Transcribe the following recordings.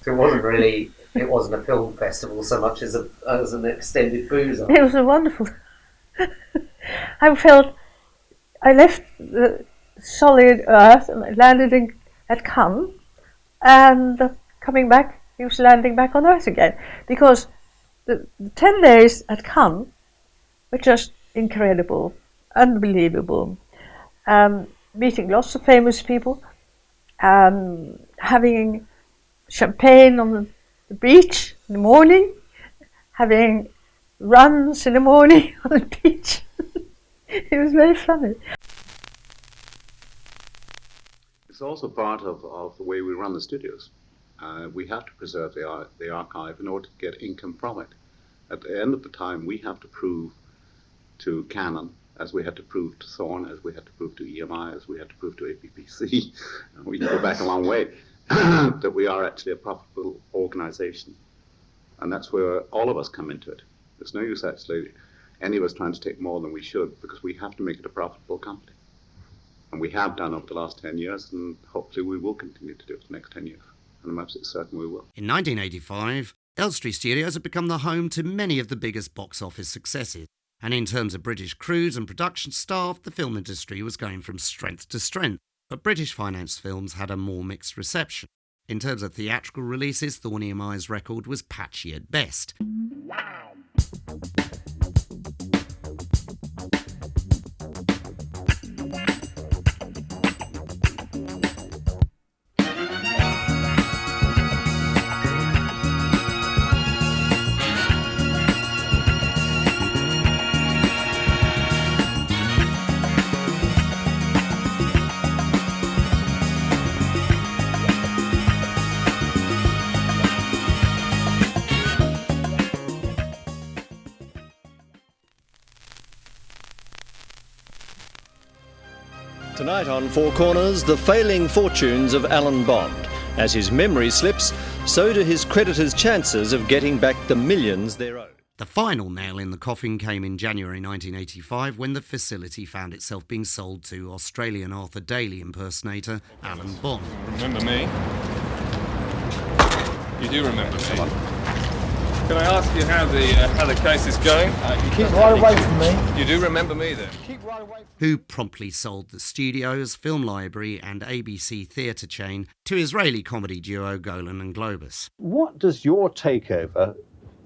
So it wasn't a film festival so much as an extended boozer. It was a wonderful. I felt I left the solid earth and I landed at Cannes, and coming back, he was landing back on earth again, because the 10 days at Cannes were just incredible, unbelievable. Meeting lots of famous people, having champagne on the beach in the morning, having runs in the morning on the beach. It was very funny. It's also part of the way we run the studios. We have to preserve the archive in order to get income from it. At the end of the time, we have to prove to Canon, as we had to prove to Thorn, as we had to prove to EMI, as we had to prove to APPC, and we can go back a long way, that we are actually a profitable organization. And that's where all of us come into it. There's no use actually any of us trying to take more than we should, because we have to make it a profitable company. And we have done over the last 10 years, and hopefully we will continue to do it for the next 10 years. And I'm absolutely certain we will. In 1985, Elstree Studios had become the home to many of the biggest box office successes. And in terms of British crews and production staff, the film industry was going from strength to strength. But British financed films had a more mixed reception. In terms of theatrical releases, Thorn EMI's record was patchy at best. Wow. Tonight on Four Corners, the failing fortunes of Alan Bond. As his memory slips, so do his creditors' chances of getting back the millions they're owed. The final nail in the coffin came in January 1985 when the facility found itself being sold to Australian Arthur Daly impersonator Alan Bond. Remember me? You do remember me? Can I ask you how the case is going? You keep right away from me. You do remember me then? Keep right away from me. Who promptly sold the studios, film library and ABC theatre chain to Israeli comedy duo Golan and Globus. What does your takeover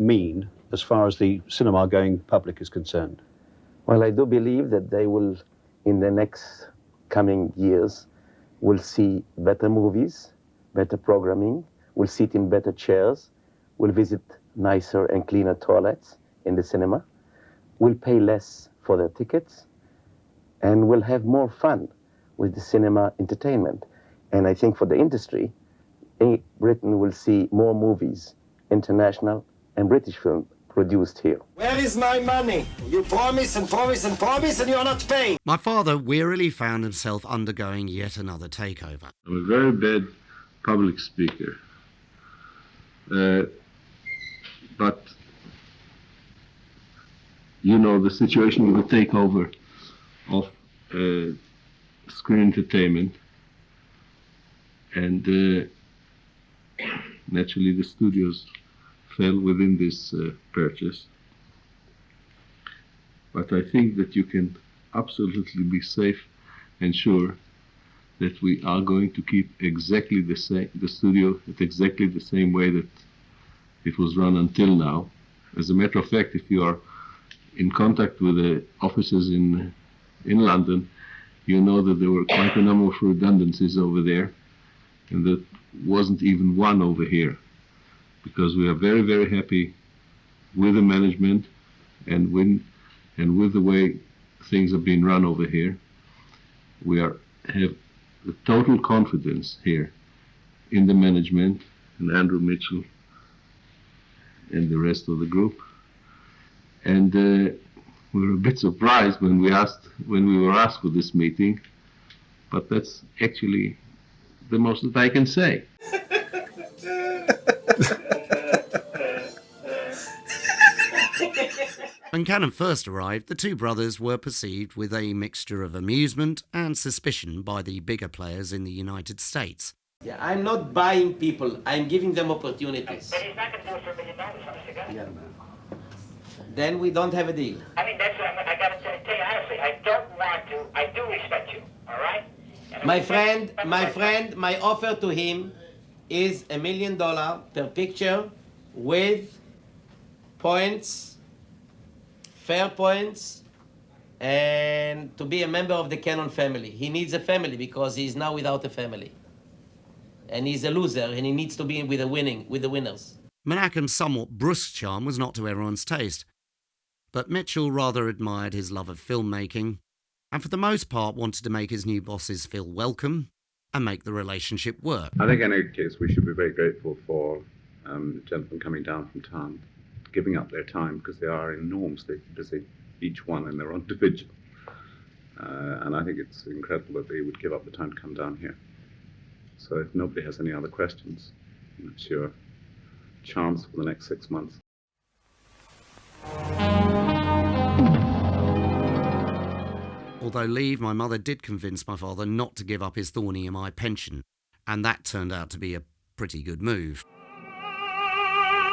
mean as far as the cinema-going public is concerned? Well, I do believe that they will, in the next coming years, will see better movies, better programming, will sit in better chairs, will visit nicer and cleaner toilets in the cinema, will pay less for their tickets, and will have more fun with the cinema entertainment. And I think for the industry, Britain will see more movies, international and British film, produced here. Where is my money? You promise and promise and promise and you're not paying. My father wearily found himself undergoing yet another takeover. I'm a very bad public speaker. But, you know, the situation with the takeover of screen entertainment, and naturally the studios fell within this purchase. But I think that you can absolutely be safe and sure that we are going to keep exactly the studio at exactly the same way that it was run until now. As a matter of fact, if you are in contact with the offices in London, you know that there were quite a number of redundancies over there, and there wasn't even one over here, because we are very, very happy with the management and with the way things have been run over here. We have the total confidence here in the management and Andrew Mitchell and the rest of the group. And we were a bit surprised when we were asked for this meeting, but that's actually the most that I can say. When Cannon first arrived, the two brothers were perceived with a mixture of amusement and suspicion by the bigger players in the United States. Yeah, I'm not buying people. I'm giving them opportunities. But he's not going to do it for $1 million on a cigar. Yeah. Then we don't have a deal. I mean, that's what I got to tell you honestly. I don't want to. I do respect you. All right. And My friend, my offer to him is $1 million per picture with points, fair points, and to be a member of the Cannon family. He needs a family because he's now without a family. And he's a loser, and he needs to be with the winners. Menackem's somewhat brusque charm was not to everyone's taste, but Mitchell rather admired his love of filmmaking, and for the most part wanted to make his new bosses feel welcome and make the relationship work. I think in any case we should be very grateful for gentlemen coming down from town, giving up their time because they are enormously busy, each one in their own division. And I think it's incredible that they would give up the time to come down here. So if nobody has any other questions, that's your chance for the next 6 months. Although leave, my mother did convince my father not to give up his Thorny and my pension, and that turned out to be a pretty good move.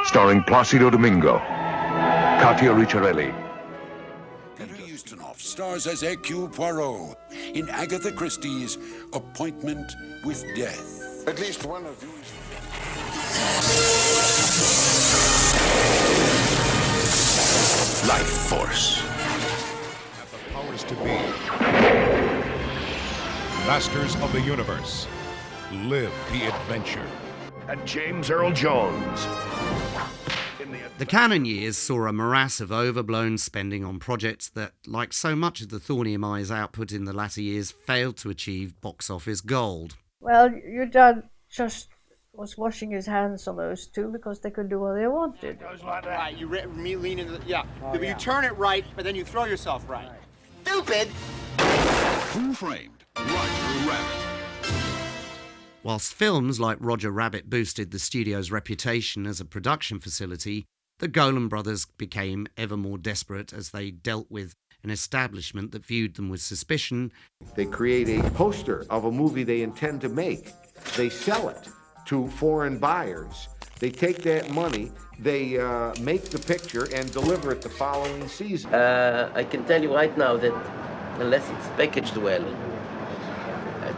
Starring Placido Domingo, Katia Ricciarelli. Peter Ustinov stars as Hercule Poirot in Agatha Christie's Appointment with Death. At least one of you. Life Force. Have the powers to be. Masters of the universe. Live the adventure. And James Earl Jones. The Cannon years saw a morass of overblown spending on projects that, like so much of the Thorny MI's output in the latter years, failed to achieve box office gold. Well, your dad just was washing his hands on those two because they could do what they wanted. Right, you lean into the, yeah. But you turn it right, but then you throw yourself right. Stupid! Who framed Roger Rabbit? Whilst films like Roger Rabbit boosted the studio's reputation as a production facility, the Golan brothers became ever more desperate as they dealt with an establishment that viewed them with suspicion. They create a poster of a movie they intend to make. They sell it to foreign buyers. They take that money, they make the picture and deliver it the following season. I can tell you right now that unless it's packaged well,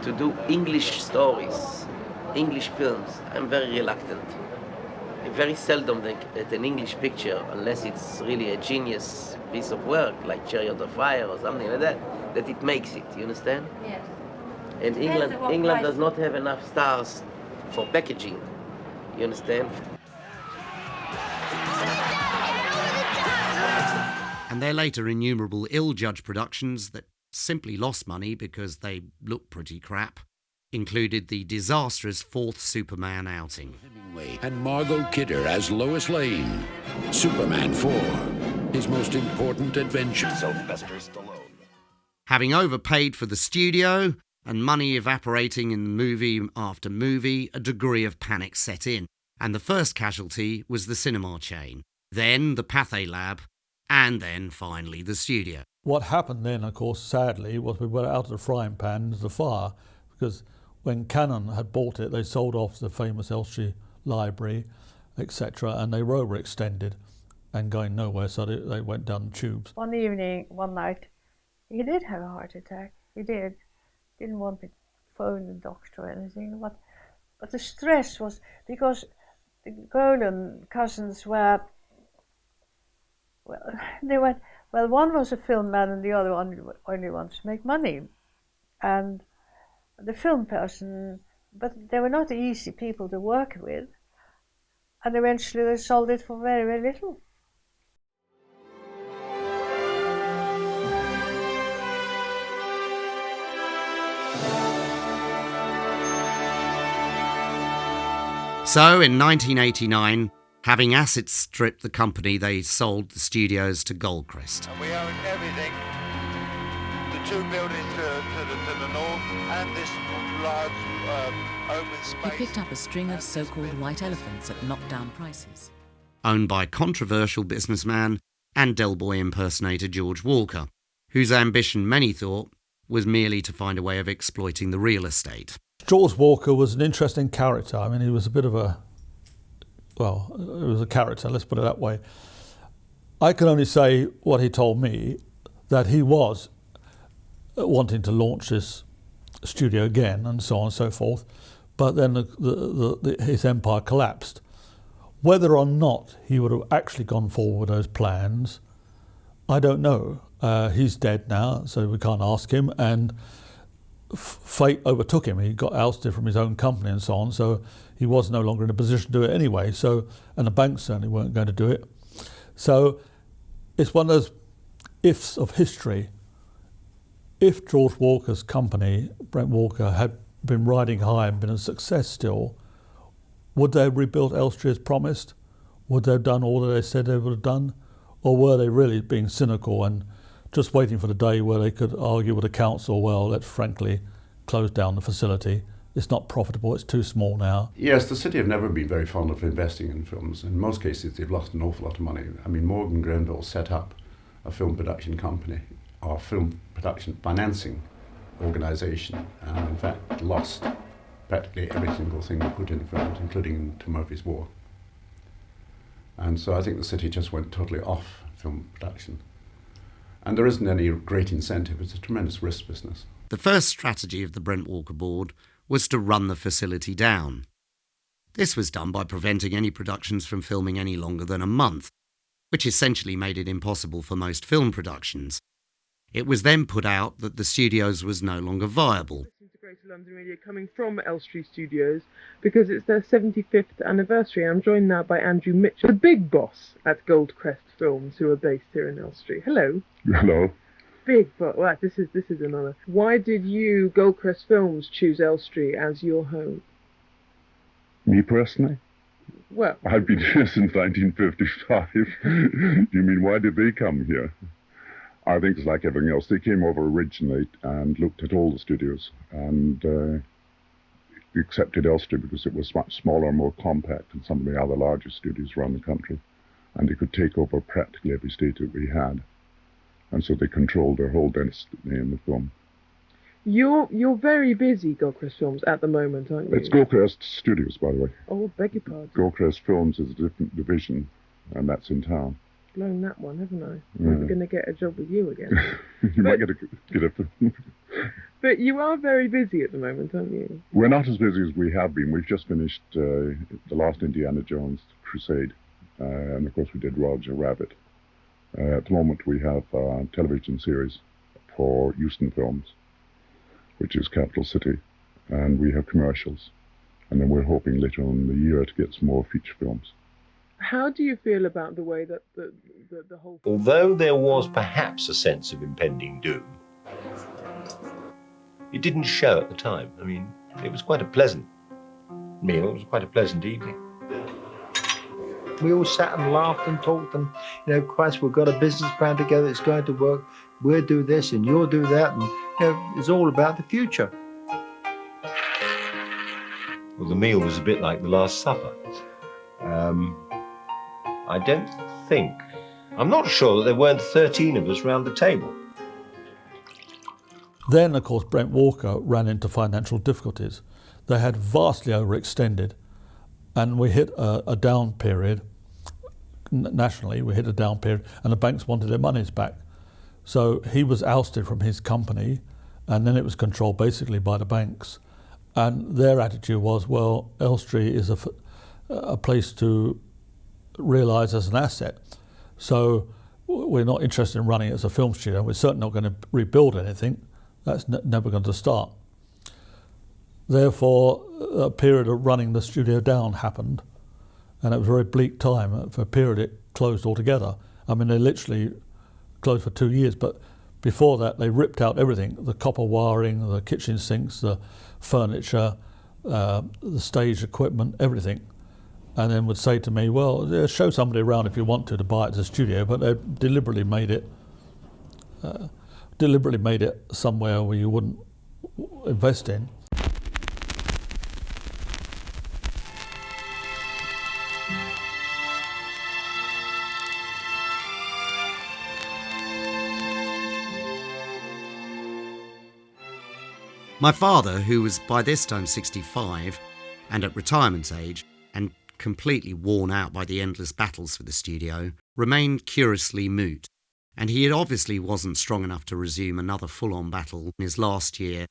to do English stories, English films, I'm very reluctant. I very seldom think that an English picture, unless it's really a genius piece of work, like Chariot of Fire or something like that it makes it, you understand? Yes. And England does not have enough stars for packaging, you understand? And their later innumerable ill-judged productions that simply lost money because they looked pretty crap included the disastrous fourth Superman outing. And Margot Kidder as Lois Lane. Superman 4, his most important adventure. Sylvester Stallone. Having overpaid for the studio and money evaporating in movie after movie, a degree of panic set in. And the first casualty was the cinema chain, then the Pathé Lab, and then finally the studio. What happened then, of course, sadly, was we went out of the frying pan into the fire, because when Cannon had bought it, they sold off the famous Elstree library, etc., and they were overextended and going nowhere, so they went down the tubes. One evening, one night, he did have a heart attack. He did. Didn't want to phone the doctor or anything. But the stress was because the Golan cousins were, well, they went, well, one was a film man and the other one only wanted to make money. And the film person, but they were not easy people to work with. And eventually they sold it for very, very little. So in 1989, having assets stripped the company, they sold the studios to Goldcrest. And we own everything, the two buildings to the north and this large open space. He picked up a string of so-called white elephants at knockdown prices. Owned by controversial businessman and Del Boy impersonator George Walker, whose ambition many thought was merely to find a way of exploiting the real estate. George Walker was an interesting character. I mean, he was a bit of a, well, it was a character, let's put it that way. I can only say what he told me, that he was wanting to launch this studio again and so on and so forth, but then his empire collapsed. Whether or not he would have actually gone forward with those plans, I don't know. He's dead now, so we can't ask him, and fate overtook him. He got ousted from his own company and so on, so he was no longer in a position to do it anyway. So, and the banks certainly weren't going to do it. So it's one of those ifs of history. If George Walker's company, Brent Walker, had been riding high and been a success still, would they have rebuilt Elstree as promised? Would they have done all that they said they would have done? Or were they really being cynical and just waiting for the day where they could argue with the council, well, let's frankly close down the facility. It's not profitable, it's too small now. Yes, the city have never been very fond of investing in films. In most cases, they've lost an awful lot of money. I mean, Morgan Grenville set up a film production company, or film production financing organisation, and in fact lost practically every single thing they put in films, including into Murphy's War. And so I think the city just went totally off film production. And there isn't any great incentive. It's a tremendous risk business. The first strategy of the Brent Walker board was to run the facility down. This was done by preventing any productions from filming any longer than a month, which essentially made it impossible for most film productions. It was then put out that the studios was no longer viable. To London Radio, coming from Elstree Studios, because it's their 75th anniversary. I'm joined now by Andrew Mitchell, the big boss at Goldcrest Films, who are based here in Elstree. Hello. Hello. Big boss. Wow, this is an honour. Why did you, Goldcrest Films, choose Elstree as your home? Me personally? Well, I've been here since 1955. You mean, why did they come here? I think it's like everything else. They came over originally and looked at all the studios and accepted Elstree because it was much smaller and more compact than some of the other larger studios around the country. And they could take over practically every state that we had. And so they controlled their whole destiny in the film. You're very busy, Goldcrest Films, at the moment, aren't you? It's Goldcrest Studios, by the way. Oh, beg your pardon. Goldcrest Films is a different division, and that's in town. Blown that one, haven't I? Yeah. I'm going to get a job with you again. You might get a But you are very busy at the moment, aren't you? We're not as busy as we have been. We've just finished the last Indiana Jones Crusade, and of course we did Roger Rabbit. At the moment we have a television series for Euston Films, which is Capital City, and we have commercials. And then we're hoping later on in the year to get some more feature films. How do you feel about the way that the whole... Although there was perhaps a sense of impending doom, it didn't show at the time. I mean, it was quite a pleasant meal. It was quite a pleasant evening. We all sat and laughed and talked and, you know, Christ, we've got a business plan together. It's going to work. We'll do this and you'll do that. And, you know, it's all about the future. Well, the meal was a bit like the Last Supper. I don't think, I'm not sure that there weren't 13 of us round the table. Then, of course, Brent Walker ran into financial difficulties. They had vastly overextended, and we hit a down period. Nationally, we hit a down period, and the banks wanted their monies back. So he was ousted from his company, and then it was controlled basically by the banks. And their attitude was, well, Elstree is a place to realise as an asset. So we're not interested in running it as a film studio. We're certainly not going to rebuild anything. That's never going to start. Therefore, a period of running the studio down happened, and it was a very bleak time. For a period, it closed altogether. I mean, they literally closed for 2 years, but before that, they ripped out everything, the copper wiring, the kitchen sinks, the furniture, the stage equipment, everything. And then would say to me, well, yeah, show somebody around if you want to buy it as a studio, but they deliberately made it somewhere where you wouldn't invest in. My father, who was by this time 65 and at retirement age and completely worn out by the endless battles for the studio, remained curiously mute, and he obviously wasn't strong enough to resume another full-on battle in his last year,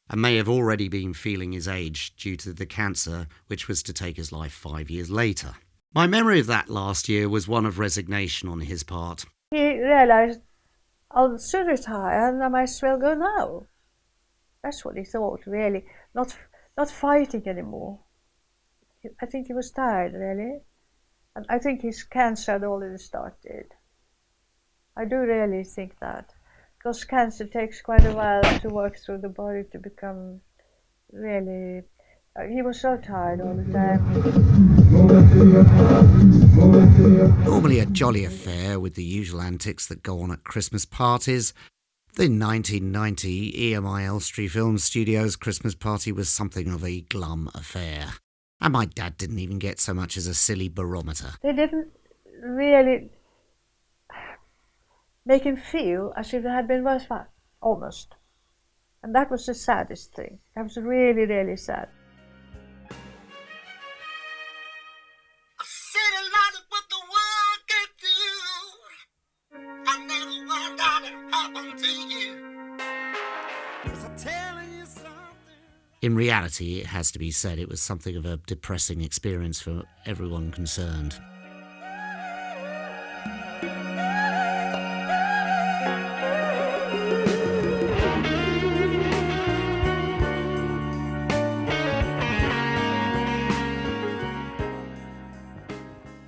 and may have already been feeling his age due to the cancer which was to take his life 5 years later. My memory of that last year was one of resignation on his part. He realised, I'll soon retire and I might as well go now. That's what he thought, really. Not fighting anymore. I think he was tired, really. And I think his cancer had already started. I do really think that. Because cancer takes quite a while to work through the body to become really... he was so tired all the time. Normally a jolly affair with the usual antics that go on at Christmas parties, the 1990 EMI Elstree Film Studios Christmas party was something of a glum affair. And my dad didn't even get so much as a silly barometer. They didn't really make him feel as if it had been worthwhile, almost. And that was the saddest thing. That was really, really sad. In reality, it has to be said, it was something of a depressing experience for everyone concerned.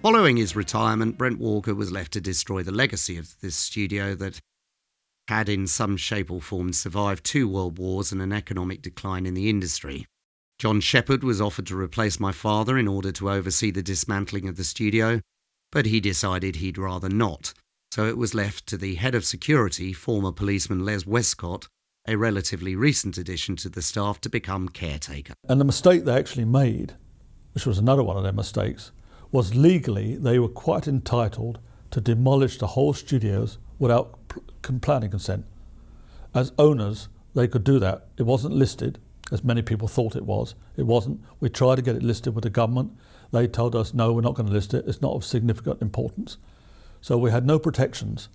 Following his retirement, Brent Walker was left to destroy the legacy of this studio that had in some shape or form survived 2 world wars and an economic decline in the industry. John Shepherd was offered to replace my father in order to oversee the dismantling of the studio, but he decided he'd rather not, so it was left to the head of security, former policeman Les Westcott, a relatively recent addition to the staff, to become caretaker. And the mistake they actually made, which was another one of their mistakes, was legally they were quite entitled to demolish the whole studios without planning consent. As owners, they could do that. It wasn't listed, as many people thought it was. It wasn't. We tried to get it listed with the government. They told us, no, we're not going to list it. It's not of significant importance. So we had no protections.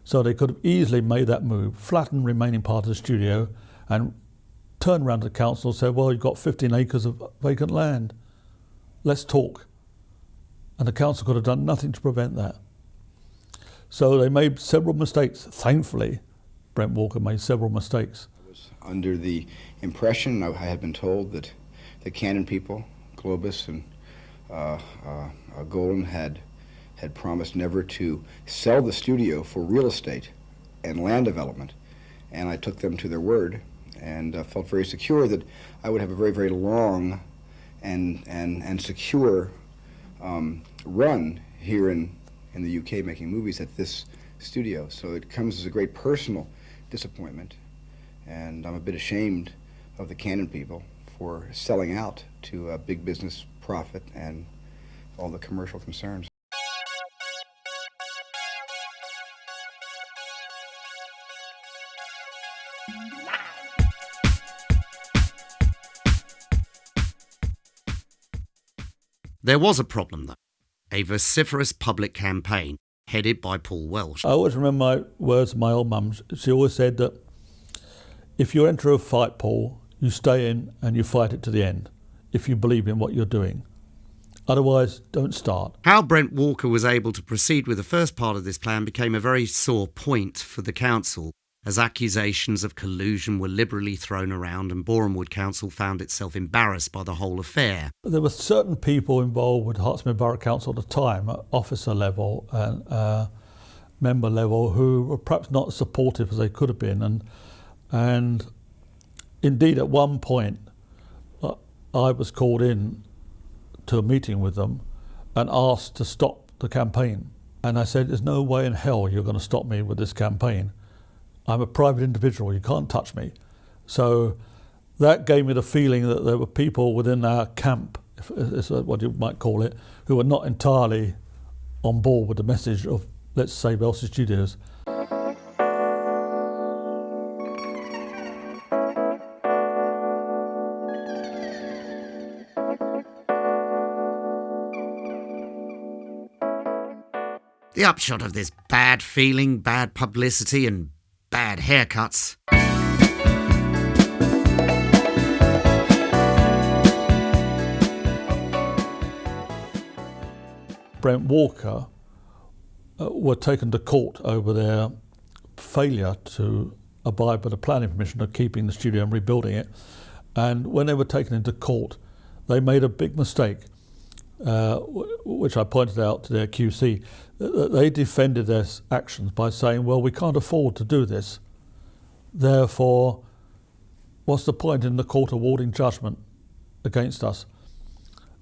So they could have easily made that move, flattened the remaining part of the studio, and turned around to the council and said, well, you've got 15 acres of vacant land. Let's talk. And the council could have done nothing to prevent that. So they made several mistakes. Thankfully, Brent Walker made several mistakes. I was under the impression, I had been told, that the Canon people, Globus and Golden, had promised never to sell the studio for real estate and land development. And I took them to their word and felt very secure that I would have a very, very long and secure run here in the UK making movies at this studio. So it comes as a great personal disappointment, and I'm a bit ashamed of the Canon people for selling out to a big business profit and all the commercial concerns. There was a problem, though. A vociferous public campaign headed by Paul Welsh. I always remember my words of my old mum. She always said that if you enter a fight, Paul, you stay in and you fight it to the end, if you believe in what you're doing. Otherwise, don't start. How Brent Walker was able to proceed with the first part of this plan became a very sore point for the council, as accusations of collusion were liberally thrown around and Borehamwood Council found itself embarrassed by the whole affair. There were certain people involved with Hertsmere Borough Council at the time, at officer level and member level, who were perhaps not as supportive as they could have been. And indeed, at one point, I was called in to a meeting with them and asked to stop the campaign. And I said, there's no way in hell you're going to stop me with this campaign. I'm a private individual, you can't touch me. So that gave me the feeling that there were people within our camp, if is what you might call it, who were not entirely on board with the message of let's save Elstree Studios. The upshot of this bad feeling, bad publicity and bad haircuts. Brent Walker were taken to court over their failure to abide by the planning permission of keeping the studio and rebuilding it. And when they were taken into court, they made a big mistake, which I pointed out to their QC. They defended their actions by saying, well, we can't afford to do this. Therefore, what's the point in the court awarding judgment against us?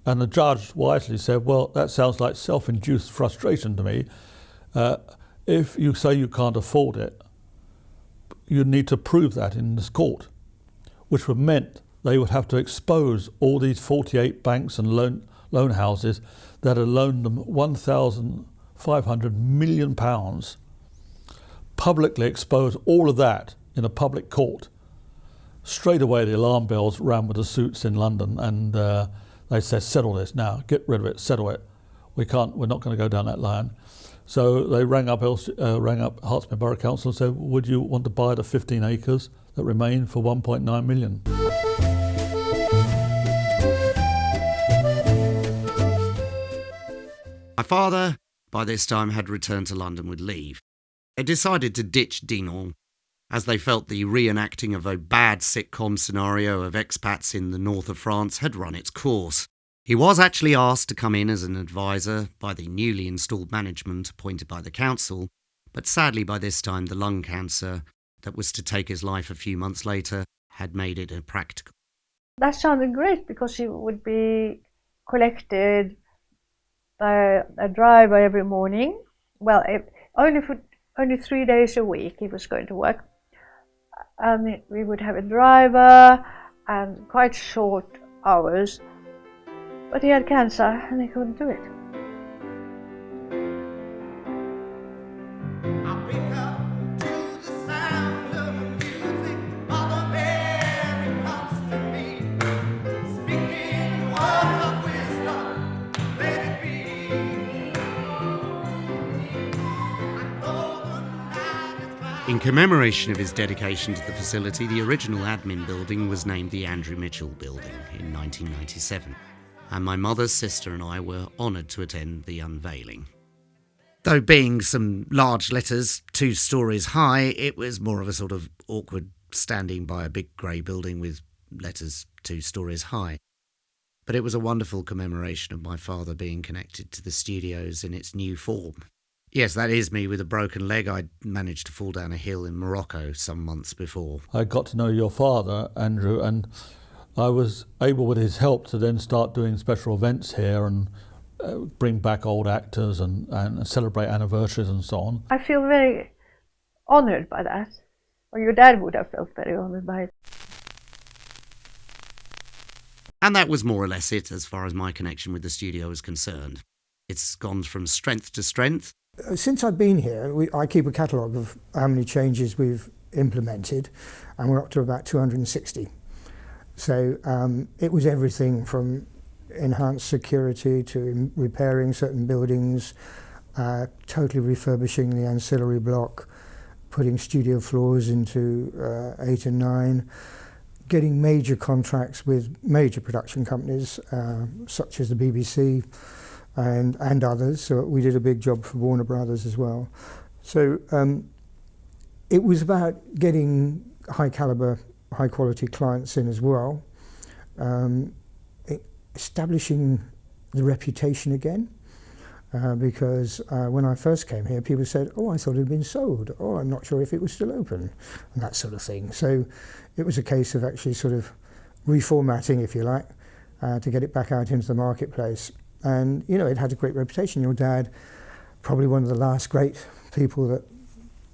And the judge wisely said, well, that sounds like self-induced frustration to me. If you say you can't afford it, you need to prove that in this court, which would meant they would have to expose all these 48 banks and loan houses that had loaned them £1,500 million, publicly expose all of that in a public court. Straight away the alarm bells rang with the suits in London, and they said, settle this now, get rid of it, settle it. We're not going to go down that line. So they rang up Hertsmere Borough Council and said, would you want to buy the 15 acres that remain for 1.9 million? My father, by this time, had returned to London with leave. They decided to ditch Dinan, as they felt the reenacting of a bad sitcom scenario of expats in the north of France had run its course. He was actually asked to come in as an advisor by the newly installed management appointed by the council, but sadly by this time the lung cancer that was to take his life a few months later had made it impractical. That sounded great because he would be collected by a driver every morning. Well, only 3 days a week he was going to work. And we would have a driver and quite short hours. But he had cancer and he couldn't do it. In commemoration of his dedication to the facility, the original admin building was named the Andrew Mitchell Building in 1997. And my mother's sister and I were honoured to attend the unveiling. Though being some large letters 2 stories high, it was more of a sort of awkward standing by a big grey building with letters 2 stories high. But it was a wonderful commemoration of my father being connected to the studios in its new form. Yes, that is me with a broken leg. I'd managed to fall down a hill in Morocco some months before. I got to know your father, Andrew, and I was able, with his help, to then start doing special events here and bring back old actors and celebrate anniversaries and so on. I feel very honoured by that. Or your dad would have felt very honoured by it. And that was more or less it as far as my connection with the studio is concerned. It's gone from strength to strength. Since I've been here, I keep a catalogue of how many changes we've implemented, and we're up to about 260. So it was everything from enhanced security to repairing certain buildings, totally refurbishing the ancillary block, putting studio floors into 8 and 9, getting major contracts with major production companies such as the BBC and others. So we did a big job for Warner Brothers as well. So it was about getting high caliber, high quality clients in as well, establishing the reputation again, because when I first came here, people said, oh, I thought it had been sold, oh, I'm not sure if it was still open, and that sort of thing. So it was a case of actually sort of reformatting, if you like, to get it back out into the marketplace. And, you know, it had a great reputation. Your dad, probably one of the last great people that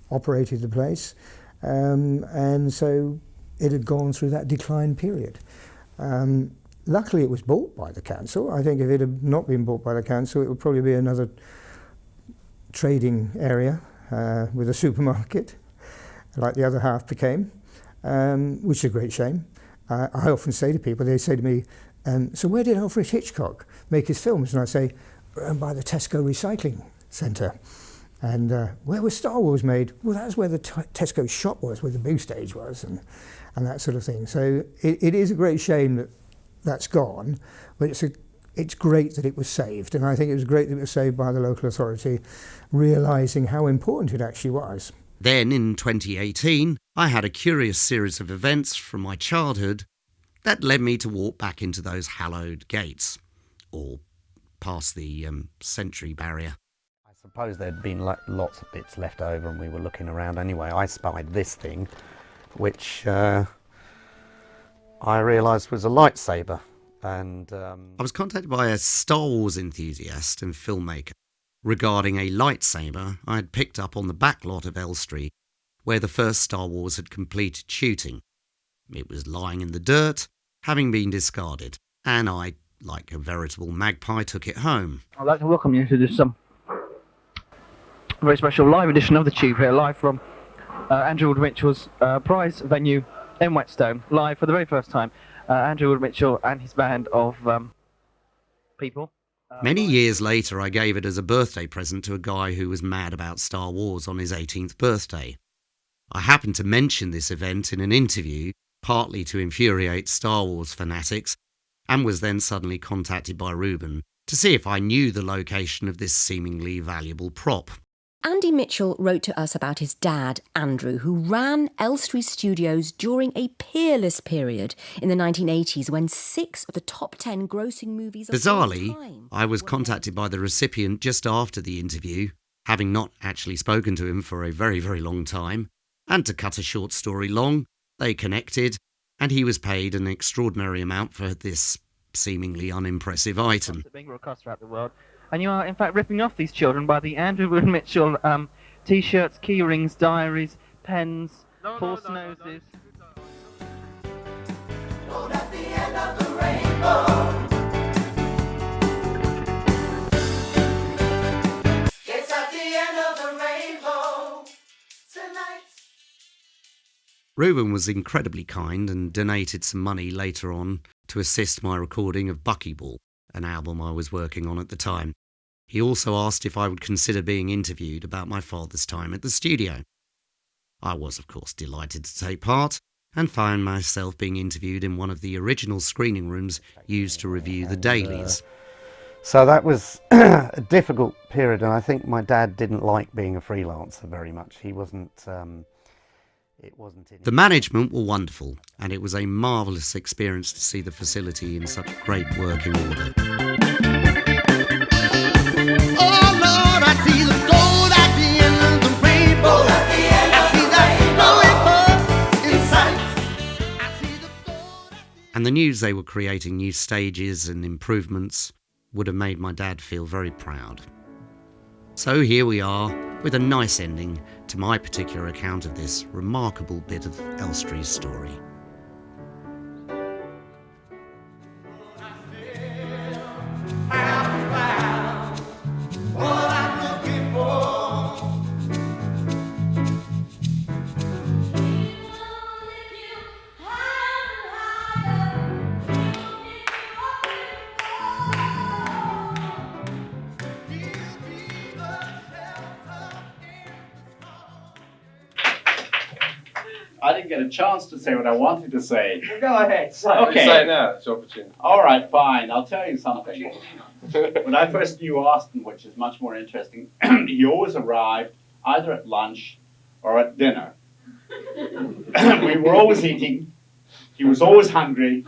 operated the place, and so it had gone through that decline period. Luckily, it was bought by the council. I think if it had not been bought by the council, it would probably be another trading area with a supermarket, like the other half became, which is a great shame. I often say to people, they say to me, so where did Alfred Hitchcock make his films? And I say, by the Tesco Recycling Centre. And where was Star Wars made? Well, that's where the Tesco shop was, where the big stage was, and that sort of thing. So it is a great shame that that's gone, but it's great that it was saved. And I think it was great that it was saved by the local authority, realising how important it actually was. Then, in 2018, I had a curious series of events from my childhood that led me to walk back into those hallowed gates, or past the century barrier. I suppose there'd been lots of bits left over and we were looking around anyway. I spied this thing, which I realised was a lightsaber. And I was contacted by a Star Wars enthusiast and filmmaker regarding a lightsaber I had picked up on the back lot of Elstree, where the first Star Wars had completed shooting. It was lying in the dirt, having been discarded, and I, like a veritable magpie, took it home. I'd like to welcome you to this very special live edition of The Tube here, live from Andrew Wood Mitchell's prize venue in Whetstone, live for the very first time. Andrew Wood Mitchell and his band of people. Many years later, I gave it as a birthday present to a guy who was mad about Star Wars on his 18th birthday. I happened to mention this event in an interview, partly to infuriate Star Wars fanatics, and was then suddenly contacted by Reuben to see if I knew the location of this seemingly valuable prop. Andy Mitchell wrote to us about his dad, Andrew, who ran Elstree Studios during a peerless period in the 1980s when 6 of the top 10 grossing movies of all Bizarrely, time. I was contacted by the recipient just after the interview, having not actually spoken to him for a very, very long time. And to cut a short story long, they connected, and he was paid an extraordinary amount for this seemingly unimpressive item. Being broadcast throughout the world. And you are, in fact, ripping off these children by the Andrew Wood Mitchell T-shirts, key rings, diaries, pens, horse noses. Reuben was incredibly kind and donated some money later on to assist my recording of Buckyball, an album I was working on at the time. He also asked if I would consider being interviewed about my father's time at the studio. I was, of course, delighted to take part and found myself being interviewed in one of the original screening rooms used to review the dailies. So that was a difficult period, and I think my dad didn't like being a freelancer very much. He wasn't... The management were wonderful, and it was a marvellous experience to see the facility in such great working order. Oh Lord, I see the gold at the end of the rainbow. I see that And the news they were creating new stages and improvements would have made my dad feel very proud. So here we are, with a nice ending to my particular account of this remarkable bit of Elstree's story. I didn't get a chance to say what I wanted to say. Go ahead. Okay. Say it now. It's opportunity. All right, fine. I'll tell you something. When I first knew Austin, which is much more interesting, he always arrived either at lunch or at dinner. We were always eating. He was always hungry.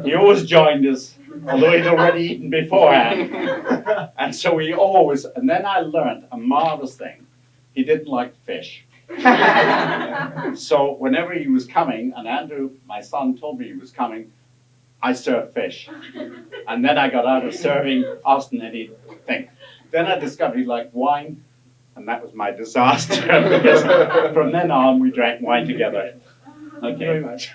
He always joined us, although he'd already eaten beforehand. And so we always, and then I learned a marvelous thing. He didn't like fish. So whenever he was coming, and Andrew, my son, told me he was coming, I served fish. And then I got out of serving Austin and he'd think. Then I discovered he liked wine, and that was my disaster, because from then on we drank wine together. Thank you very much.